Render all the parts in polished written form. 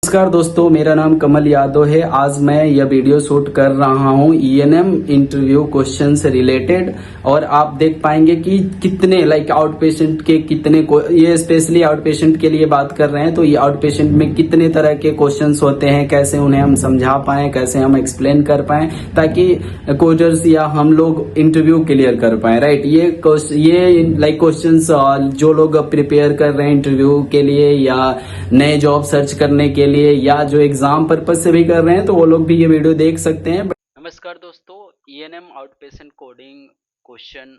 नमस्कार दोस्तों, मेरा नाम कमल यादव है। आज मैं यह वीडियो शूट कर रहा हूं ईएनएम इंटरव्यू क्वेश्चन से रिलेटेड। और आप देख पाएंगे कि कितने आउट पेशेंट के कितने ये स्पेशली आउट पेशेंट के लिए बात कर रहे हैं। तो ये आउट पेशेंट में कितने तरह के क्वेश्चंस होते हैं, कैसे उन्हें हम समझा पाएं, कैसे हम एक्सप्लेन कर पाएं, ताकि कोडर्स या हम लोग इंटरव्यू क्लियर कर पाएं। राइट, ये क्वेश्चंस जो लोग प्रिपेयर कर रहे हैं इंटरव्यू के लिए या नए जॉब सर्च करने के लिए या जो एग्जाम पर्पज से भी कर रहे हैं, तो वो लोग भी ये वीडियो देख सकते हैं। नमस्कार दोस्तों, ENM outpatient coding question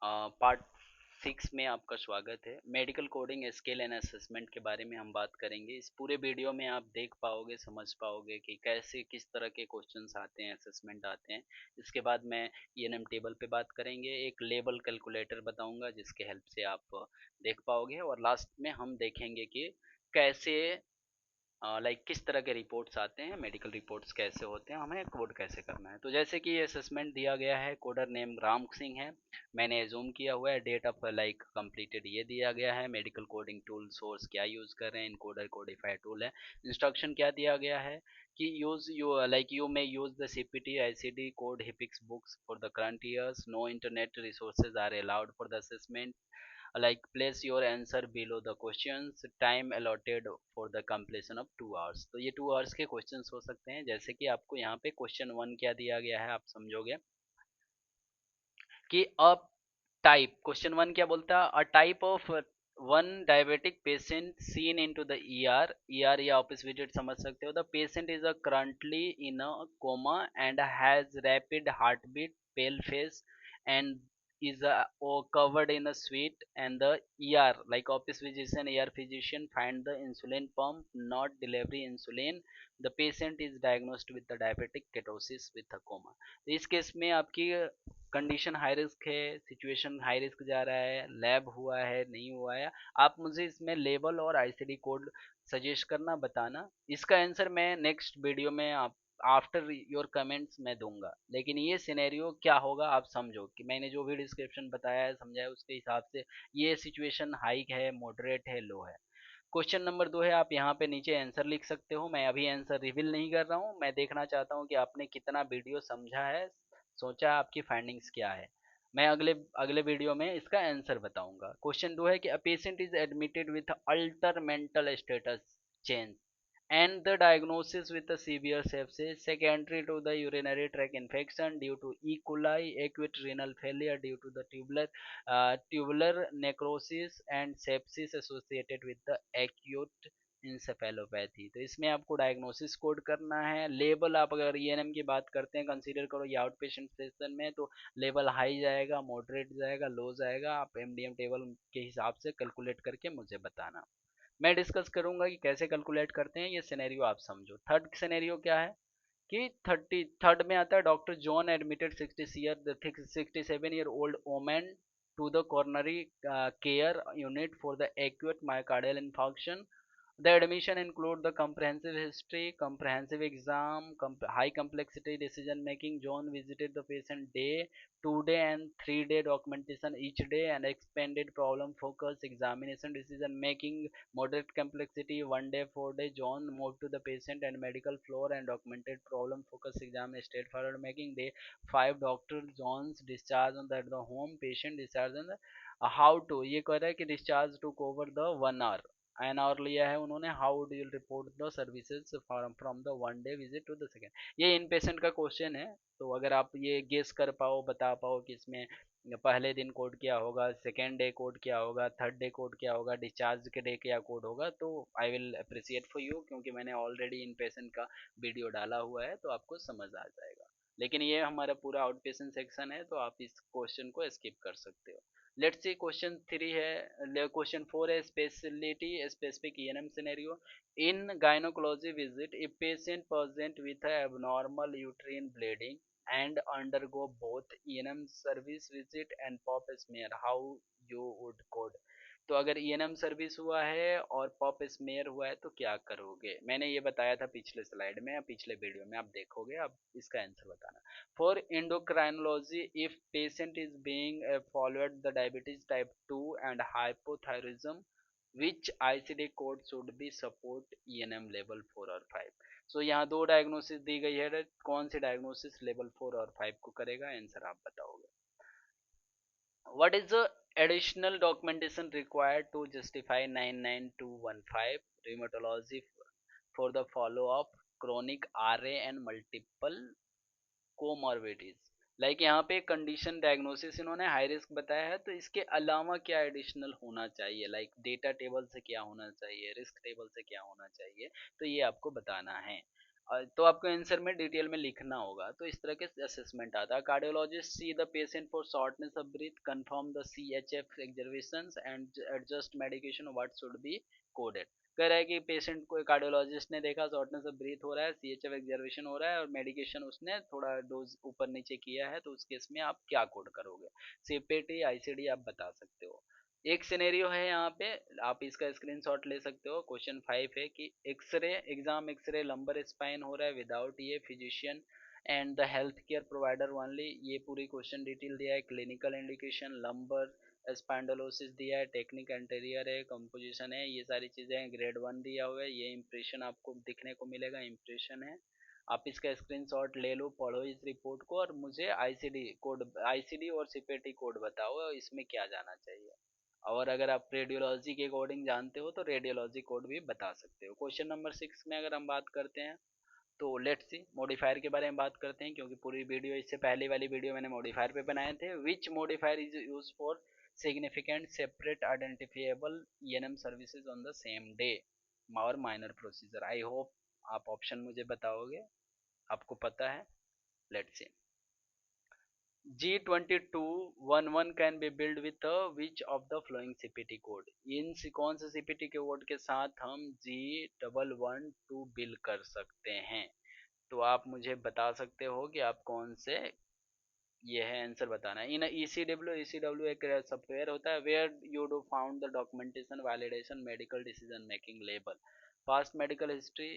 part 6 में आपका स्वागत है। Medical coding skill and assessment के बारे में हम बात करेंगे। इस पूरे वीडियो में आप देख पाओगे, समझ पाओगे कि कैसे किस तरह के क्वेश्चंस आते हैं, असेसमेंट आते हैं। इसके बाद मैं ईएनएम टेबल पे बात करेंगे, एक लेबल कैलकुलेटर बताऊंगा जिसके हेल्प से आप देख पाओगे, और लास्ट में हम देखेंगे कि कैसे किस तरह के रिपोर्ट्स आते हैं, मेडिकल रिपोर्ट्स कैसे होते हैं, हमें कोड कैसे करना है। तो जैसे कि ये असेसमेंट दिया गया है, कोडर नेम राम सिंह है, मैंने एज्यूम किया हुआ है, डेट ऑफ कंप्लीटेड ये दिया गया है, मेडिकल कोडिंग टूल सोर्स क्या यूज कर रहे हैं, इनकोडर कोडिफाई टूल है, इंस्ट्रक्शन क्या दिया गया है कि use you may use the CPT ICD code हिपिक्स books for the current years, no internet resources are allowed for the assessment, place your answer below the questions, time allotted for the completion of 2 hours। तो ये 2 hours के questions हो सकते हैं। जैसे कि आपको यहाँ पे क्वेश्चन 1 क्या दिया गया है, आप समझोगे कि अ टाइप, क्वेश्चन 1 क्या बोलता है, a type of one diabetic patient seen into the ER or office visit समझ सकते हो। The patient is currently in a coma and has rapid heart beat, pale face and is covered in a sweat, and the ER office physician, ER physician find the insulin pump not delivery insulin, the patient is diagnosed with the diabetic ketosis with a coma। तो इस case में आपकी condition high risk है, situation high risk जा रहा है, lab हुआ है नहीं हुआ है, आप मुझे इसमें लेबल और आईसीडी कोड सजेस्ट करना, बताना। इसका आंसर मैं नेक्स्ट वीडियो में आप आफ्टर योर कमेंट्स में दूंगा। लेकिन ये सिनेरियो क्या होगा आप समझो कि मैंने जो भी डिस्क्रिप्शन बताया है, समझाया, उसके हिसाब से ये सिचुएशन हाई है, मॉडरेट है, लो है। क्वेश्चन नंबर 2 है, आप यहाँ पे नीचे आंसर लिख सकते हो। मैं अभी आंसर रिवील नहीं कर रहा हूँ, मैं देखना चाहता हूँ कि आपने कितना वीडियो समझा है, सोचा, आपकी फाइंडिंग्स क्या है। मैं अगले अगले वीडियो में इसका आंसर बताऊंगा। क्वेश्चन 2 है कि a patient is admitted with alter mental status change and the diagnosis with a severe sepsis secondary to the urinary tract infection due to E. coli, acute renal failure due to the tubular necrosis and sepsis associated with the acute encephalopathy. तो इसमें आपको diagnosis code करना है। Label आप अगर ENM की बात करते हैं, कंसीडर करो ये आउट पेशेंट सेक्शन में, तो लेवल हाई जाएगा, मॉडरेट जाएगा, लो जाएगा। आप एमडीएम टेबल के हिसाब से कैलकुलेट करके मुझे बताना। मैं डिस्कस करूंगा कि कैसे कैलकुलेट करते हैं। ये सिनेरियो आप समझो। थर्ड सिनेरियो क्या है कि 33rd में आता है, doctor John admitted 67 year old woman to the coronary care unit for the acute myocardial infarction. The admission include the comprehensive history, comprehensive exam, high complexity decision making. John visited the patient day, 2 day and 3 day documentation each day, and expanded problem focus examination decision making. Moderate complexity, 1 day, 4 day. John moved to the patient and medical floor and documented problem focus exam straightforward making. Day 5, Dr. John's discharge on the home, patient discharge on the how to, ये कह रहा है कि discharge took over the 1 hour, an hour लिया है उन्होंने। How do you report the services from the 1 day visit to the second. ये इन patient का क्वेश्चन है। तो अगर आप ये गेस कर पाओ, बता पाओ कि इसमें पहले दिन कोड क्या होगा, सेकेंड डे कोड क्या होगा, थर्ड डे कोड क्या होगा, डिस्चार्ज के डे क्या कोड होगा, तो I will appreciate for you, क्योंकि मैंने ऑलरेडी इन पेशेंट का वीडियो डाला हुआ है, तो आपको समझ आ जाएगा। लेकिन ये हमारा पूरा आउट पेशेंट सेक्शन है, तो आप इस क्वेश्चन को स्किप कर सकते हो। लेट्स सी क्वेश्चन 3 है। क्वेश्चन 4 है, specialty specific ENM scenario. In gynaecology visit a patient present with abnormal uterine bleeding and undergo both ENM service visit and pop smear, how you would code। तो अगर ENM service हुआ है और pop smear हुआ है तो क्या करोगे। मैंने ये बताया था पिछले स्लाइड में या पिछले वीडियो में, आप देखोगे, आप इसका आंसर बताना। For endocrinology, if patient is being followed the diabetes type 2 and hypothyroidism, which ICD code should be support ENM level 4 और 5। सो यहाँ दो डायग्नोसिस दी गई है, कौन सी डायग्नोसिस लेवल 4 और 5 को करेगा, आंसर आप बताओगे। What is the additional documentation required to justify 99215 rheumatology for the follow-up chronic RA and multiple comorbidities? Like यहाँ पे कंडीशन डायग्नोसिस इन्होंने हाई रिस्क बताया है, तो इसके अलावा क्या एडिशनल होना चाहिए, लाइक डेटा टेबल से क्या होना चाहिए, रिस्क टेबल से क्या होना चाहिए, तो ये आपको बताना है। तो आपको आंसर में डिटेल में लिखना होगा। तो इस तरह के असेसमेंट आता है। Cardiologist see the patient for shortness of breath, confirm the CHF exacerbations and adjust medication what should be coded. कह रहा है कि पेशेंट को कार्डियोलॉजिस्ट ने देखा शॉर्टनेस ऑफ ब्रीथ हो रहा है, CHF एक्सर्वेशन हो रहा है और मेडिकेशन उसने थोड़ा डोज ऊपर नीचे किया है, तो उस केस में आप क्या कोड करोगे। CPT ICD आप बता सकते हो। एक सिनेरियो है यहाँ पे, आप इसका स्क्रीनशॉट ले सकते हो। क्वेश्चन 5 है कि X-ray exam X-ray lumbar spine हो रहा है विदाउट ये physician and the health care provider only. ये पूरी क्वेश्चन डिटेल दिया है। क्लिनिकल इंडिकेशन लंबर स्पाइंडोलोसिस दिया है, टेक्निक एंटेरियर है, कंपोजिशन है, ये सारी चीजें हैं। ग्रेड 1 दिया हुआ है, ये इंप्रेशन आपको दिखने को मिलेगा, इंप्रेशन है। आप इसका स्क्रीनशॉट ले लो, पढ़ो इस रिपोर्ट को और मुझे आईसीडी और सीपीटी कोड बताओ, इसमें क्या जाना चाहिए। और अगर आप रेडियोलॉजी के अकॉर्डिंग जानते हो तो रेडियोलॉजी कोड भी बता सकते हो। क्वेश्चन नंबर 6 में अगर हम बात करते हैं तो लेट्स सी मॉडिफायर के बारे में बात करते हैं, क्योंकि पूरी वीडियो इससे पहले वाली वीडियो मैंने मॉडिफायर पे बनाए थे। Which modifier is use for significant separate identifiable ENM services on the same day और माइनर प्रोसीजर। आई होप आप ऑप्शन मुझे बताओगे, आपको पता है। Let's see. G2211 can be built with which of the following CPT code. इन कौन से CPT के कोड के साथ हम G112 बिल कर सकते हैं, तो आप मुझे बता सकते हो कि आप कौन से, ये है आंसर बताना है। इन ECW एक सॉफ्टवेयर होता है where you do found the documentation validation medical decision making लेबल past medical history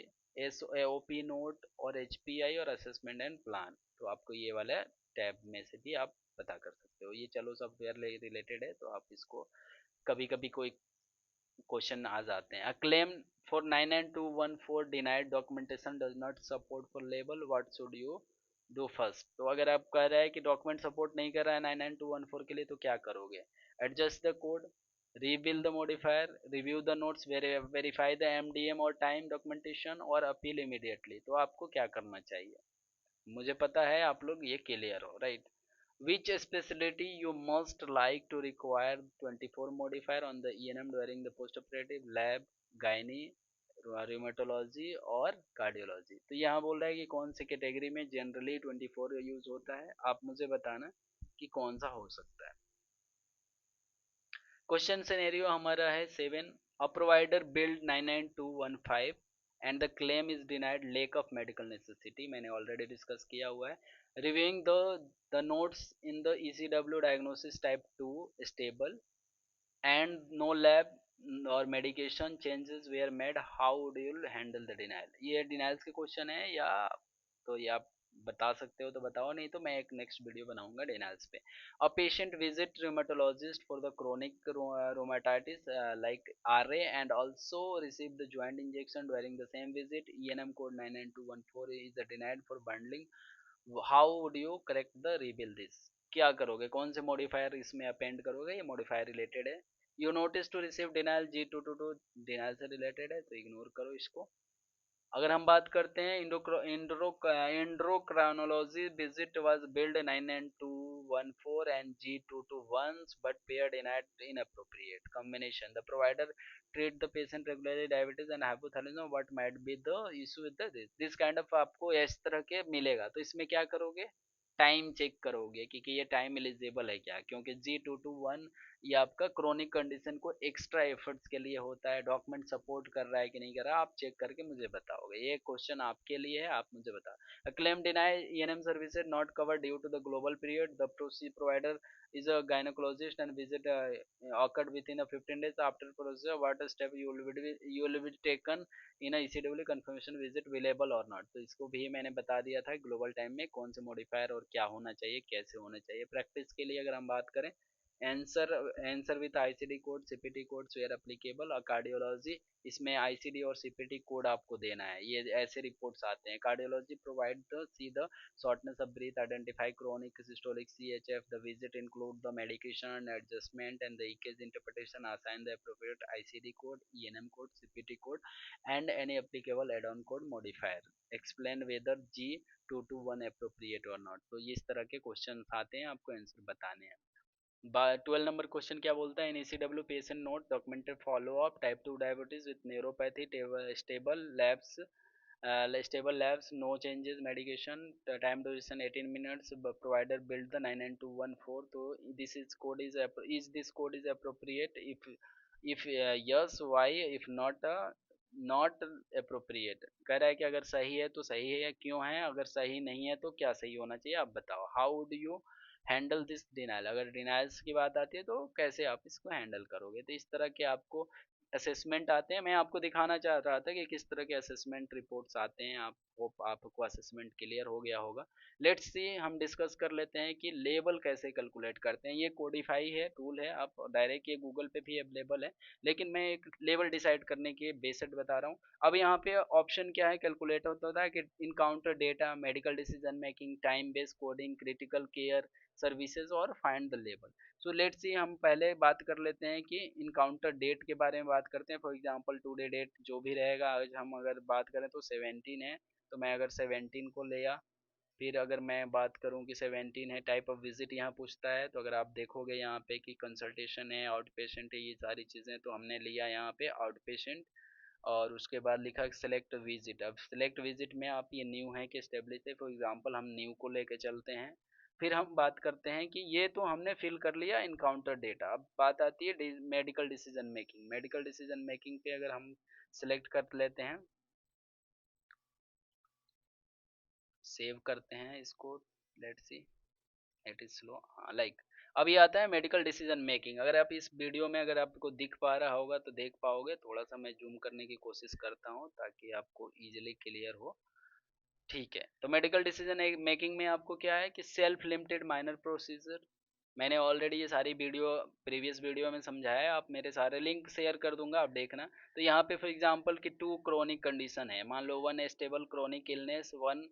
SOP note और HPI और असेसमेंट एंड प्लान। तो आपको ये वाला टैब में से भी आप पता कर सकते हो। ये चलो सॉफ्टवेयर रिलेटेड है, तो आप इसको कभी कभी कोई क्वेश्चन आ जाते हैं। A claim for 99214 denied documentation does not support for label what should you do first. तो अगर आप कह रहे हैं कि डॉक्यूमेंट सपोर्ट नहीं कर रहा है 99214 के लिए, तो क्या करोगे। Adjust the code, rebuild the modifier, review the notes, verify the MDM और time documentation और appeal immediately। तो आपको क्या करना चाहिए, मुझे पता है आप लोग ये क्लियर हो, right. Which specialty you most like to require 24 modifier on the ENM during the postoperative lab, gynae, rheumatology और कार्डियोलॉजी। तो यहाँ बोल रहा है कि कौन से कैटेगरी में जनरली 24 यूज होता है, आप मुझे बताना कि कौन सा हो सकता है। क्वेश्चन सिनेरियो हमारा है 7। A provider billed 99215 and the claim is denied lack of medical necessity, मैंने ऑलरेडी डिस्कस किया हुआ है। Reviewing the notes in the ECW diagnosis type 2 stable and no lab और medication changes were made, how do you handle the denial. ये denials के question है या, तो ये आप बता सकते हो तो बताओ, नहीं तो मैं एक नेक्स्ट वीडियो बनाऊंगा डिनाइल्स पे। A patient visit rheumatologist for the chronic rheumatitis like RA and also receive the joint injection during the same visit, ENM code 99214 is denied for bundling, how would you correct the rebuild this। क्या करोगे, कौन से modifier इसमें append करोगे, ये modifier related है। You notice to receive denial G222 denial से related है, तो इग्नोर करो इसको। अगर हम बात करते हैं endocrinology visit was billed 99214 and G221 but paired inappropriate combination, the provider treat the patient regularly diabetes and hypothyroidism, what might be the issue with this kind of आपको इस तरह के मिलेगा। तो इसमें क्या करोगे, टाइम चेक करोगे कि ये टाइम एलिजिबल है क्या, क्योंकि G221 ये आपका क्रोनिक कंडीशन को एक्स्ट्रा एफर्ट्स के लिए होता है, डॉक्यूमेंट सपोर्ट कर रहा है कि नहीं कर रहा, आप चेक करके मुझे बताओगे। ये क्वेश्चन आपके लिए है, आप मुझे बताओ। Claim deny ENM services not covered due to the global period, the provider is a gynecologist and visit occurred within a 15 days after procedure, what step you will be taken in a ECW confirmation visit available or not। तो इसको भी मैंने बता दिया था global time में कौन से मॉडिफायर और क्या होना चाहिए, कैसे होना चाहिए। प्रैक्टिस के लिए अगर हम बात करें answer with ICD code CPT codes where applicable. Cardiology, इसमें आईसीडी और सीपीटी कोड आपको देना है, ये ऐसे रिपोर्ट्स आते हैं। Cardiology provide the see the shortness of breath, identify chronic systolic CHF, the visit include the medication adjustment and the EKG interpretation, assign the appropriate ICD code, ENM code, CPT code and any applicable add on code modifier, explain whether G221 appropriate or not। तो इस तरह के question आते हैं, आपको answer बताने हैं। 12 number question क्या बोलता है, इन ECW patient note documented follow up type 2 diabetes with neuropathy, stable labs, no changes, medication, time duration 18 minutes, provider build the 99214। तो this code is appropriate, if yes why, if not not appropriate। कह रहा है कि अगर सही है तो सही है या क्यों है, अगर सही नहीं है तो क्या सही होना चाहिए, आप बताओ। How do you handle this denial, अगर डिनाइल्स की बात आती है तो कैसे आप इसको हैंडल करोगे। तो इस तरह के आपको असेसमेंट आते हैं। मैं आपको दिखाना चाह रहा था कि किस तरह के असेसमेंट रिपोर्ट्स आते हैं। आपको असेसमेंट क्लियर हो गया होगा। लेट्स सी, हम डिस्कस कर लेते हैं कि लेवल कैसे कैलकुलेट करते हैं। ये कोडिफाई है, टूल है, आप डायरेक्ट ये गूगल पे भी अवेलेबल है, लेकिन मैं एक लेवल डिसाइड करने के बेसिक बता रहा हूँ। अब यहाँ पे ऑप्शन क्या है, कैलकुलेट होता है कि encounter data, medical decision making, time based coding, critical care services और find the level. So let's see, हम पहले बात कर लेते हैं कि इनकाउंटर डेट के बारे में बात करते हैं। फॉर एग्जांपल टुडे डेट जो भी रहेगा, आज हम अगर बात करें तो 17 है, तो मैं अगर 17 को लिया, फिर अगर मैं बात करूं कि 17 है, टाइप ऑफ विजिट यहाँ पूछता है, तो अगर आप देखोगे यहाँ पे कि कंसल्टेशन है, आउट पेशेंट है, ये सारी चीज़ें, तो हमने लिया यहाँ पे आउट पेशेंट। और उसके बाद लिखा सेलेक्ट विजिट। अब सेलेक्ट विजिट में आप ये न्यू है कि स्टेब्लिश है, फॉर एग्जांपल हम न्यू को लेके चलते हैं। फिर हम बात करते हैं कि ये तो हमने फिल कर लिया इनकाउंटर डेटा। अब बात आती है medical decision making. Medical decision making पे अगर हम सिलेक्ट कर लेते हैं, सेव करते हैं इसको, let's see, it is slow, हाँ लाइक। अब ये आता है मेडिकल डिसीजन मेकिंग। अगर आप इस वीडियो में अगर आपको दिख पा रहा होगा तो देख पाओगे, थोड़ा सा मैं जूम करने की कोशिश करता हूँ ताकि आपको इजीली क्लियर हो। ठीक है, तो मेडिकल डिसीजन मेकिंग में आपको क्या है कि सेल्फ लिमिटेड माइनर प्रोसीजर। मैंने ऑलरेडी ये सारी वीडियो प्रीवियस वीडियो में समझाया है, आप मेरे सारे लिंक शेयर कर दूंगा, आप देखना। तो यहाँ पे फॉर एग्जांपल कि 2 क्रोनिक कंडीशन है, मान लो 1 stable chronic illness, 1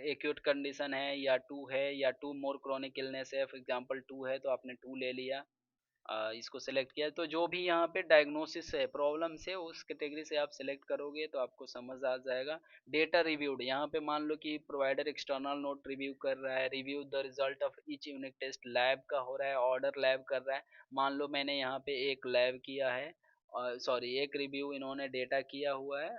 acute condition है, या 2 है, या 2 मोर क्रोनिक इलनेस है। फॉर एग्जांपल 2 है तो आपने 2 ले लिया, इसको सेलेक्ट किया। तो जो भी यहाँ पे डायग्नोसिस है, प्रॉब्लम से, उस कैटेगरी से आप सेलेक्ट करोगे तो आपको समझ आ जाएगा। डेटा रिव्यूड, यहाँ पे मान लो कि प्रोवाइडर एक्सटर्नल नोट रिव्यू कर रहा है, review the result of each unit test, lab का हो रहा है, ऑर्डर लैब कर रहा है। मान लो मैंने यहाँ पे एक लैब किया है, सॉरी एक रिव्यू इन्होंने डेटा किया हुआ है,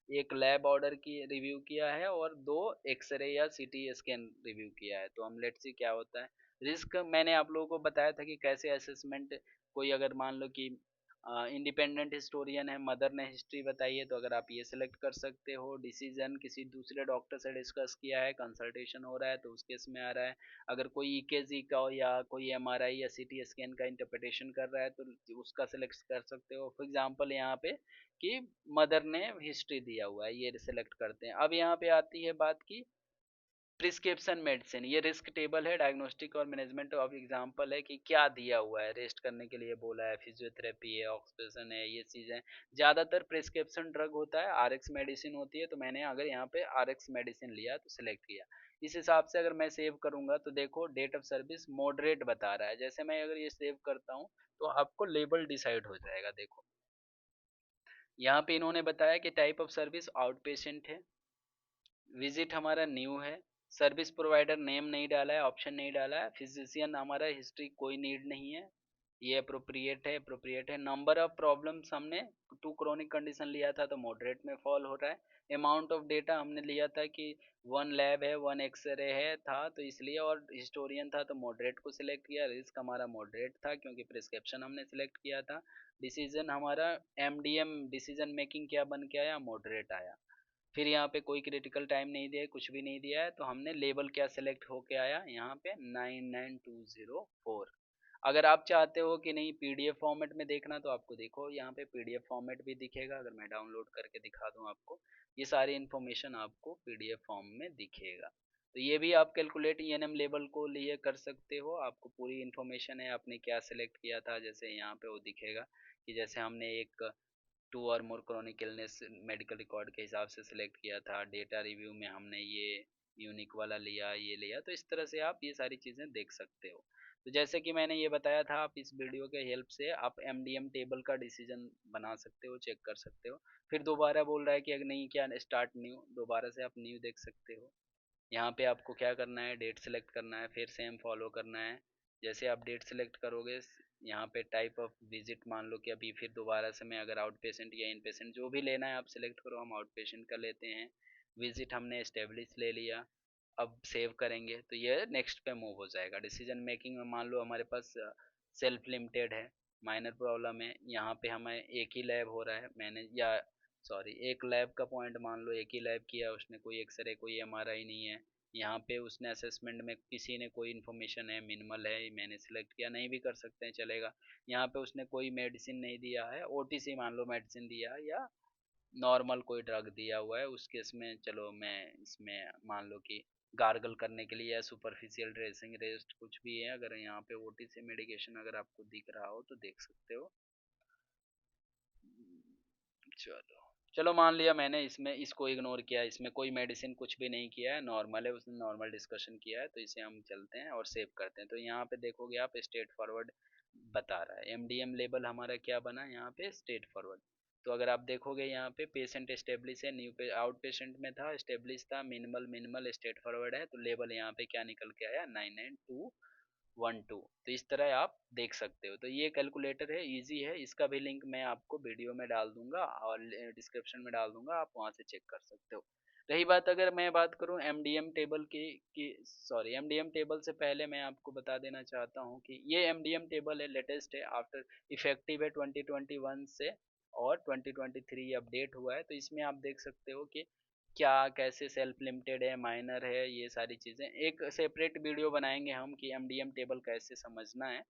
एक लैब ऑर्डर की रिव्यू किया है, और 2 एक्सरे या सीटी स्कैन रिव्यू किया है। तो हम लेट्स सी क्या होता है। रिस्क मैंने आप लोगों को बताया था कि कैसे असेसमेंट, कोई अगर मान लो कि इंडिपेंडेंट हिस्टोरियन है, मदर ने हिस्ट्री बताई है, तो अगर आप ये सिलेक्ट कर सकते हो। डिसीजन किसी दूसरे डॉक्टर से डिस्कस किया है, कंसल्टेशन हो रहा है, तो उस केस में आ रहा है। अगर कोई ईकेजी का या कोई एमआरआई या सीटी स्कैन का इंटरप्रिटेशन कर रहा है तो उसका सिलेक्ट कर सकते हो। फॉर एग्जांपल यहाँ पे कि मदर ने हिस्ट्री दिया हुआ है, ये सिलेक्ट करते हैं। अब यहाँ पे आती है बात की प्रिस्क्रिप्शन मेडिसिन, ये रिस्क टेबल है, डायग्नोस्टिक और मैनेजमेंट ऑफ एग्जांपल है कि क्या दिया हुआ है। रेस्ट करने के लिए बोला है, फिजियोथेरेपी है, ऑक्सीजन है, ये चीज़ें। ज़्यादातर प्रिस्क्रिप्शन ड्रग होता है, आरएक्स मेडिसिन होती है, तो मैंने अगर यहाँ पे आरएक्स मेडिसिन लिया तो सिलेक्ट किया। इस हिसाब से अगर मैं सेव करूंगा तो देखो डेट ऑफ सर्विस मॉडरेट बता रहा है। जैसे मैं अगर ये सेव करता हूँ तो आपको लेबल डिसाइड हो जाएगा। देखो यहाँ पे इन्होंने बताया कि type of service out patient है, विजिट हमारा न्यू है, सर्विस प्रोवाइडर नेम नहीं डाला है, ऑप्शन नहीं डाला है, फिजिशियन हमारा हिस्ट्री कोई नीड नहीं है, ये अप्रोप्रिएट है, अप्रोप्रिएट है। नंबर ऑफ प्रॉब्लम्स हमने 2 क्रोनिक कंडीशन लिया था तो मॉडरेट में फॉल हो रहा है। अमाउंट ऑफ डेटा हमने लिया था कि 1 लैब है, 1 एक्सरे है था, तो इसलिए, और हिस्टोरियन था तो मॉडरेट को सिलेक्ट किया। रिस्क हमारा मॉडरेट था क्योंकि प्रिस्क्रिप्शन हमने सिलेक्ट किया था। डिसीजन हमारा एमडीएम डिसीजन मेकिंग क्या बन के आया, मॉडरेट आया। फिर यहाँ पे कोई क्रिटिकल टाइम नहीं दिया है, कुछ भी नहीं दिया है, तो हमने लेबल क्या सेलेक्ट होके आया यहाँ पे 99204। अगर आप चाहते हो कि नहीं पीडीएफ फॉर्मेट में देखना तो आपको देखो यहाँ पे पीडीएफ फॉर्मेट भी दिखेगा। अगर मैं डाउनलोड करके दिखा दूँ आपको, ये सारी इन्फॉर्मेशन आपको पीडीएफ फॉर्म में दिखेगा। तो ये भी आप कैलकुलेट ईएनएम लेवल को लिए कर सकते हो, आपको पूरी इन्फॉर्मेशन है आपने क्या सिलेक्ट किया था। जैसे यहाँ पे वो दिखेगा कि जैसे हमने एक 2 और मोर क्रोनिक इलनेस मेडिकल रिकॉर्ड के हिसाब से सिलेक्ट किया था, डेटा रिव्यू में हमने ये यूनिक वाला लिया, ये लिया। तो इस तरह से आप ये सारी चीज़ें देख सकते हो। तो जैसे कि मैंने ये बताया था, आप इस वीडियो के हेल्प से आप एमडीएम टेबल का डिसीजन बना सकते हो, चेक कर सकते हो। फिर दोबारा बोल रहा है कि अगर नहीं क्या स्टार्ट न्यू, दोबारा से आप न्यू देख सकते हो। यहाँ पे आपको क्या करना है, डेट सेलेक्ट करना है, फिर सेम फॉलो करना है। जैसे आप डेट सेलेक्ट करोगे, यहाँ पे टाइप ऑफ विजिट मान लो कि अभी फिर दोबारा से मैं अगर आउट पेशेंट या इन पेशेंट जो भी लेना है आप सिलेक्ट करो, हम आउट पेशेंट का लेते हैं। विजिट हमने एस्टेब्लिश ले लिया। अब सेव करेंगे तो ये नेक्स्ट पे मूव हो जाएगा। डिसीजन मेकिंग में मान लो हमारे पास सेल्फ लिमिटेड है, माइनर प्रॉब्लम है, यहाँ पे हमें एक ही लैब हो रहा है, मैंने या सॉरी एक लैब का पॉइंट मान लो एक ही लैब किया उसने, कोई एक्सरे कोई एमआरआई नहीं है। यहाँ पे उसने असेसमेंट में किसी ने कोई इन्फॉर्मेशन है मिनिमल है, मैंने सिलेक्ट किया, नहीं भी कर सकते हैं चलेगा। यहाँ पे उसने कोई मेडिसिन नहीं दिया है, ओटीसी मान लो मेडिसिन दिया, या नॉर्मल कोई ड्रग दिया हुआ है, उस केस में चलो मैं इसमें मान लो कि गार्गल करने के लिए या सुपरफिशियल ड्रेसिंग रेस्ट कुछ भी है, अगर यहाँ पे ओटीसी मेडिकेशन अगर आपको दिख रहा हो तो देख सकते हो। चलो चलो मान लिया मैंने इसमें इसको इग्नोर किया, इसमें कोई मेडिसिन कुछ भी नहीं किया है, नॉर्मल है, उसने नॉर्मल डिस्कशन किया है, तो इसे हम चलते हैं और सेव करते हैं। तो यहाँ पे देखोगे आप स्ट्रेट फॉरवर्ड बता रहा है, एमडीएम लेबल हमारा क्या बना यहाँ पे, स्ट्रेट फॉरवर्ड। तो अगर आप देखोगे यहाँ पे पेशेंट एस्टेब्लिश है, न्यू पे आउट पेशेंट में था, एस्टेब्लिश था, मिनिमल मिनिमल स्ट्रेट फॉरवर्ड है, तो लेबल यहाँ पे क्या निकल के आया, 99212। तो इस तरह आप देख सकते हो। तो ये कैलकुलेटर है, इजी है, इसका भी लिंक मैं आपको वीडियो में डाल दूंगा और डिस्क्रिप्शन में डाल दूंगा, आप वहाँ से चेक कर सकते हो। रही बात, अगर मैं बात करूँ एमडीएम टेबल की सॉरी एमडीएम टेबल से पहले मैं आपको बता देना चाहता हूँ कि ये एमडीएम टेबल है, लेटेस्ट है, आफ्टर इफेक्टिव है 2021 से, और 2023 अपडेट हुआ है। तो इसमें आप देख सकते हो कि क्या कैसे सेल्फ लिमिटेड है, माइनर है, ये सारी चीज़ें एक सेपरेट वीडियो बनाएंगे हम कि एमडीएम टेबल कैसे समझना है,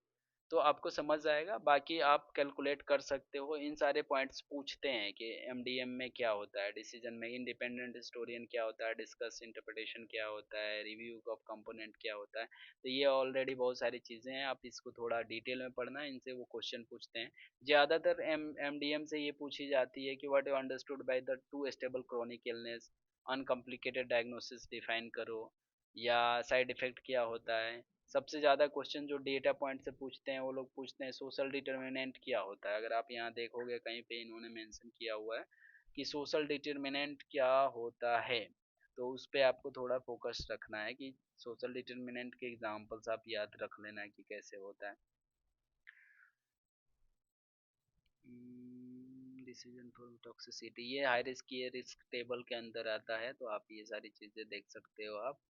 तो आपको समझ आएगा। बाकी आप कैलकुलेट कर सकते हो। इन सारे पॉइंट्स पूछते हैं कि एमडीएम में क्या होता है, डिसीजन में इंडिपेंडेंट हिस्टोरियन क्या होता है, डिस्कस इंटरप्रिटेशन क्या होता है, रिव्यू ऑफ कंपोनेंट क्या होता है। तो ये ऑलरेडी बहुत सारी चीज़ें हैं, आप इसको थोड़ा डिटेल में पढ़ना, इनसे वो क्वेश्चन पूछते हैं। ज़्यादातर एमडीएम से ये पूछी जाती है कि what you understood by the two stable chronic illness, uncomplicated diagnosis define करो, या साइड इफेक्ट क्या होता है। सबसे ज़्यादा क्वेश्चन जो डेटा पॉइंट से पूछते हैं, वो लोग पूछते हैं सोशल डिटर्मिनेंट क्या होता है। अगर आप यहाँ देखोगे कहीं पे इन्होंने मेंशन किया हुआ है कि सोशल डिटर्मिनेंट क्या होता है, तो उस पे आपको थोड़ा फोकस रखना है कि सोशल डिटर्मिनेंट के एग्जांपल्स आप याद रख लेना कि कैसे होता है। डिसीजन फॉर टॉक्सिसिटी, ये हाई रिस्क, ये रिस्क टेबल के अंदर आता है, तो आप ये सारी चीज़ें देख सकते हो आप।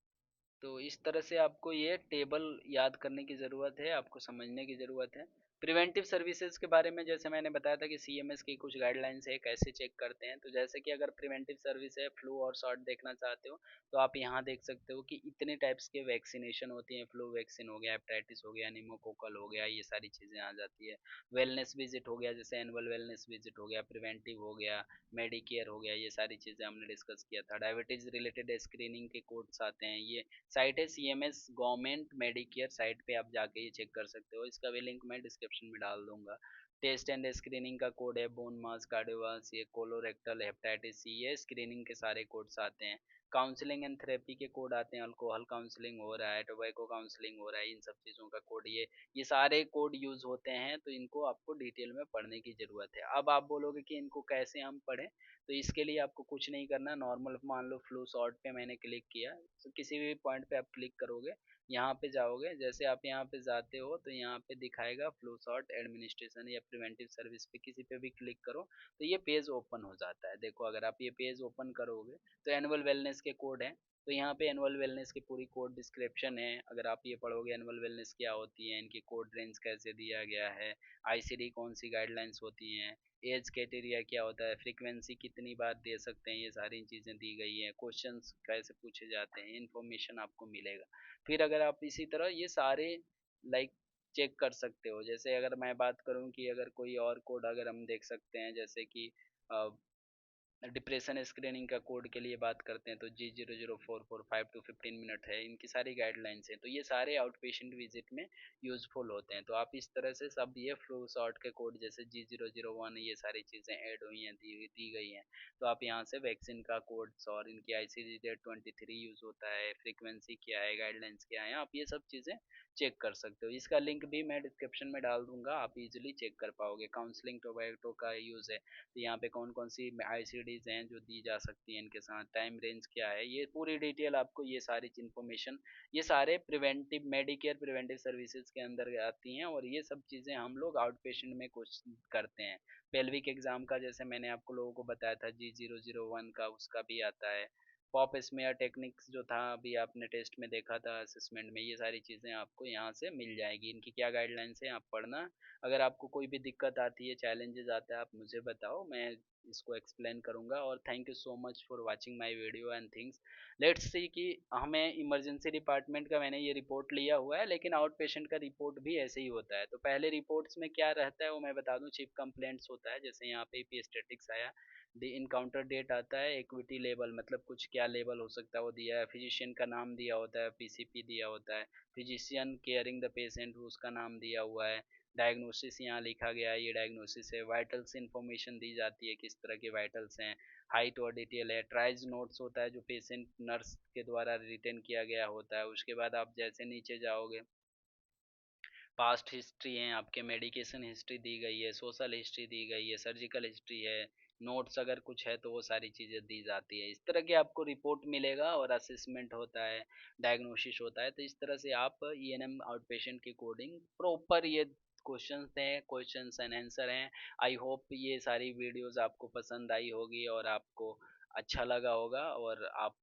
तो इस तरह से आपको ये टेबल याद करने की ज़रूरत है, आपको समझने की ज़रूरत है। प्रिवेंटिव सर्विसेज के बारे में जैसे मैंने बताया था कि सीएमएस की कुछ गाइडलाइंस है कैसे चेक करते हैं। तो जैसे कि अगर प्रिवेंटिव सर्विस है, फ्लू और शॉट देखना चाहते हो, तो आप यहाँ देख सकते हो कि इतने टाइप्स के वैक्सीनेशन होती हैं, फ्लू वैक्सीन हो गया, हेपेटाइटिस हो गया, निमोकोकल हो गया, ये सारी चीज़ें आ जाती है। वेलनेस विजिट हो गया, जैसे एनुअल वेलनेस विजिट हो गया, प्रिवेंटिव हो गया, मेडिकेयर हो गया, ये सारी चीज़ें हमने डिस्कस किया था। डायबिटीज़ रिलेटेड स्क्रीनिंग के कोड्स आते हैं, ये साइट है सीएमएस गवर्नमेंट मेडिकेयर साइट पे, आप जाके ये चेक कर सकते हो, इसका भी लिंक मैं डिस्क्रिप्शन में डाल दूंगा। टेस्ट एंड स्क्रीनिंग का कोड है बोन मास कार्डियोवास, ये कोलोरेक्टल हेपेटाइटिस सी, ये स्क्रीनिंग के सारे कोड्स आते हैं। काउंसलिंग एंड थेरेपी के कोड आते हैं, अल्कोहल काउंसलिंग हो रहा है, टोबैको काउंसलिंग हो रहा है, इन सब चीज़ों का कोड, ये सारे कोड यूज़ होते हैं। तो इनको आपको डिटेल में पढ़ने की ज़रूरत है। अब आप बोलोगे कि इनको कैसे हम पढ़ें, तो इसके लिए आपको कुछ नहीं करना, नॉर्मल मान लो फ्लू शॉट पे मैंने क्लिक किया, तो किसी भी पॉइंट पे आप क्लिक करोगे, यहाँ पे जाओगे, जैसे आप यहाँ पे जाते हो तो यहाँ पे दिखाएगा फ्लू शॉट एडमिनिस्ट्रेशन या प्रिवेंटिव सर्विस पे, किसी पे भी क्लिक करो तो ये पेज ओपन हो जाता है। देखो अगर आप ये पेज ओपन करोगे तो एनुअल वेलनेस के कोड है, तो यहाँ पे एनुअल वेलनेस की पूरी कोड डिस्क्रिप्शन है। अगर आप ये पढ़ोगे एनुअल वेलनेस क्या होती है, इनकी कोड रेंज कैसे दिया गया है, आईसीडी कौन सी गाइडलाइंस होती हैं, एज क्राइटेरिया क्या होता है, फ्रीक्वेंसी कितनी बार दे सकते हैं, ये सारी चीज़ें दी गई हैं, क्वेश्चंस कैसे पूछे जाते हैं, इन्फॉर्मेशन आपको मिलेगा। फिर अगर आप इसी तरह ये सारे लाइक चेक कर सकते हो। जैसे अगर मैं बात करूं कि अगर कोई और कोड अगर हम देख सकते हैं, जैसे कि डिप्रेशन स्क्रीनिंग का कोड के लिए बात करते हैं तो G00445 टू 15 मिनट है, इनकी सारी गाइडलाइंस है। तो ये सारे आउट पेशेंट विजिट में यूजफुल होते हैं। तो आप इस तरह से सब ये फ्लू शॉट के कोड जैसे G001 ये सारी चीज़ें ऐड हुई हैं, दी गई हैं। तो आप यहाँ से वैक्सीन का कोड्स और इनकी ICD-1023 यूज़ होता है, फ्रीक्वेंसी क्या है, गाइडलाइंस क्या है, आप ये सब चीज़ें चेक कर सकते हो। इसका लिंक भी मैं डिस्क्रिप्शन में डाल दूंगा, आप इजीली चेक कर पाओगे। काउंसलिंग टोबैको का यूज़ है, तो यहाँ पे कौन कौन सी ICDs हैं जो दी जा सकती हैं, इनके साथ टाइम रेंज क्या है, ये पूरी डिटेल आपको, ये सारी इन्फॉर्मेशन, ये सारे प्रिवेंटिव मेडिकेयर प्रिवेंटिव सर्विसेज के अंदर आती हैं। और ये सब चीज़ें हम लोग आउट पेशेंट में कुछ करते हैं। पेल्विक एग्जाम का जैसे मैंने आपको लोगों को बताया था G001 का, उसका भी आता है। पॉप स्मेयर टेक्निक्स जो था अभी आपने टेस्ट में देखा था असेसमेंट में, ये सारी चीज़ें आपको यहाँ से मिल जाएगी। इनकी क्या गाइडलाइंस है आप पढ़ना। अगर आपको कोई भी दिक्कत आती है, चैलेंजेस आता है, आप मुझे बताओ, मैं इसको एक्सप्लेन करूंगा। और thank you so much for watching my video and things. Let's see कि हमें इमरजेंसी डिपार्टमेंट का मैंने ये रिपोर्ट लिया हुआ है, लेकिन आउट पेशेंट का रिपोर्ट भी ऐसे ही होता है। तो पहले रिपोर्ट्स में क्या रहता है वो मैं बता दूं। चीफ कंप्लेंट्स होता है, जैसे यहाँ पे पी स्टेटिक्स आया, इनकाउंटर डेट आता है, इक्विटी लेवल मतलब कुछ क्या लेवल हो सकता है वो दिया है, फिजिशियन का नाम दिया होता है, PCP दिया होता है, फिजिशियन केयरिंग द पेशेंट उसका नाम दिया हुआ है, डायग्नोसिस यहाँ लिखा गया है, ये डायग्नोसिस है, वाइटल्स इन्फॉर्मेशन दी जाती है, किस तरह के वाइटल्स हैं, हाइट और डिटेल है, ट्राइज नोट्स होता है जो पेशेंट नर्स के द्वारा रिटर्न किया गया होता है। उसके बाद आप जैसे नीचे जाओगे, पास्ट हिस्ट्री है, आपके मेडिकेशन हिस्ट्री दी गई है, सोशल हिस्ट्री दी गई है, सर्जिकल हिस्ट्री है, नोट्स अगर कुछ है तो वो सारी चीज़ें दी जाती है। इस तरह के आपको रिपोर्ट मिलेगा और असेसमेंट होता है, डायग्नोसिस होता है। तो इस तरह से आप ENM आउट पेशेंट की कोडिंग प्रॉपर, ये क्वेश्चंस हैं, क्वेश्चंस एंड आंसर हैं। आई होप ये सारी वीडियोस आपको पसंद आई होगी और आपको अच्छा लगा होगा और आप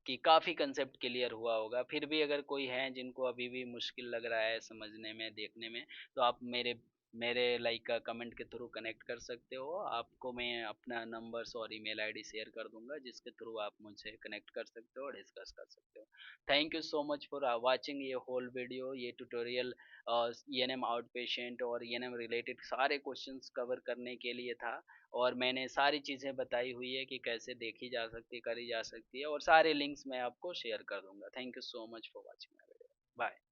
कि काफ़ी कंसेप्ट क्लियर हुआ होगा। फिर भी अगर कोई है जिनको अभी भी मुश्किल लग रहा है समझने में, देखने में, तो आप मेरे मेरे लाइक कमेंट के थ्रू कनेक्ट कर सकते हो। आपको मैं अपना नंबर्स और ईमेल आईडी शेयर कर दूंगा, जिसके थ्रू आप मुझसे कनेक्ट कर सकते हो और डिस्कस कर सकते हो। Thank you so much for watching ये होल वीडियो। ये ट्यूटोरियल ENM आउट पेशेंट और ENM रिलेटेड सारे क्वेश्चंस कवर करने के लिए था। और मैंने सारी चीज़ें बताई हुई है कि कैसे देखी जा सकती है, करी जा सकती है, और सारे लिंक्स मैं आपको शेयर कर दूंगा। Thank you so much for watching my video. Bye.